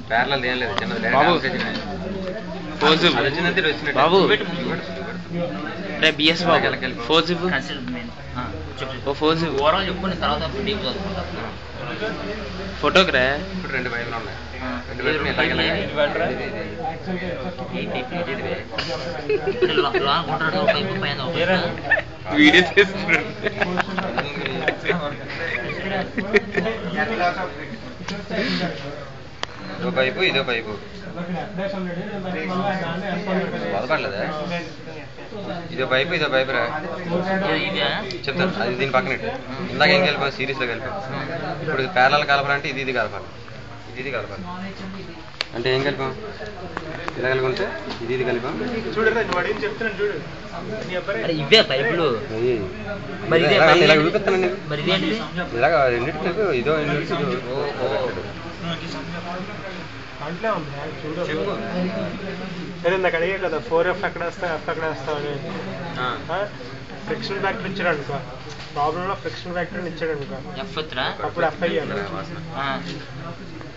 parallel ఏం లేదు చిన్నది బాబు రే బిఎస్ బాబు ఫోర్స్ ఓ ఫోర్స్ ఓవరాల్ చెప్పుకుని తర్వాత ఫోటోకి రా ఇప్పుడు 2 వైపులు ఉన్నాయి 2 వైపులు వీడియో చేస్తున్నాడు ఇదో పైపు ఇదో పైపు బాధపడలేదా ఇదో పైపు రా చెప్తాను అది దీని పక్కన ఇందాక ఏం కలిపాం సిరీస్లో కలిపాం ఇప్పుడు ప్యారలల్ కలపాలంటే ఇది కలపాలి ఇది కలపాలి అంటే ఏం కలిపాం ఇలా కలుపుకుంటే ఇది కలిపాం ఇవే పైపులు ఇలా చూపిస్తానండి ఇలాగ రెండింటి కలిపి ఇదో దాంట్లో చూడు నాకు అడిగే కదా 4F ఎక్కడ వేస్తావు F ఎక్కడ వేస్తావు అని ఫ్రిక్షన్ ఫ్యాక్టర్ ఇచ్చాడు అనుకో ప్రాబ్లంలో ఫ్రిక్షన్ ఫ్యాక్టర్ ఇచ్చాడు అనుకో అప్పుడు F అయ్యాను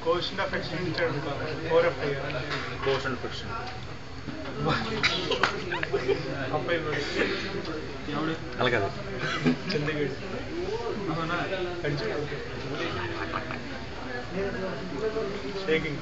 కోషన్ ఆఫ్ ఫ్రిక్షన్ ఇచ్చాడు అనుకో 4F అయ్యాను కోషన్ ఫ్రిక్షన్ అలాగే చంద్రగఢ్ షేకింగ్